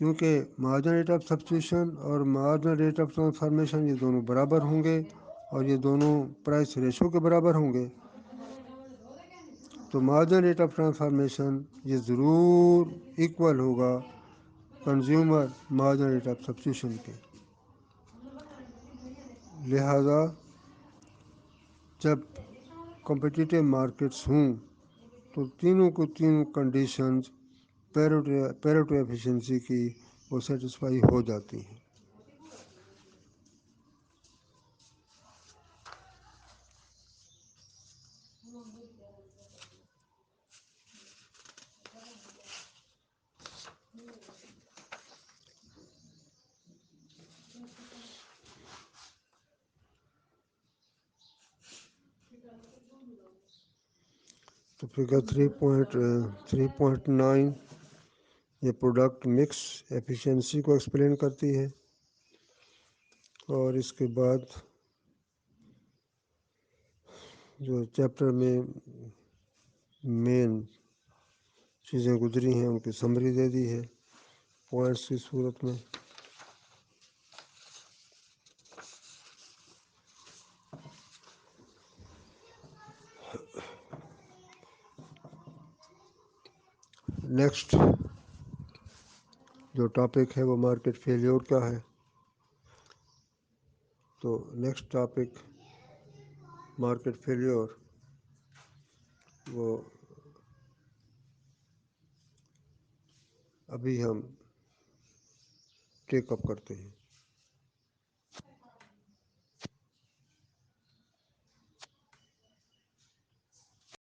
کیونکہ مارجن ریٹ آف سبسٹیوشن اور مارجن ریٹ آف ٹرانسفارمیشن یہ دونوں برابر ہوں گے اور یہ دونوں پرائس ریشو کے برابر ہوں گے، تو مارجن ریٹ آف ٹرانسفارمیشن یہ ضرور ایکول ہوگا consumer margin rate of substitution کے۔ لہذا جب کمپٹیٹیو مارکیٹس ہوں تو تینوں کو تینوں کنڈیشنز پیریٹو ایفیشنسی کی وہ سیٹسفائی ہو جاتی ہیں۔ تو فگر 3.9 یہ پروڈکٹ مکس ایفیشنسی کو ایکسپلین کرتی ہے، اور اس کے بعد جو چیپٹر میں مین چیزیں گزری ہیں ان کی سمری دے دی ہے پوائنٹس کی صورت میں۔ نیکسٹ جو ٹاپک ہے وہ مارکیٹ فیلیور کا ہے۔ تو نیکسٹ ٹاپک مارکیٹ فیلیور وہ ابھی ہم ٹیک اپ کرتے ہیں۔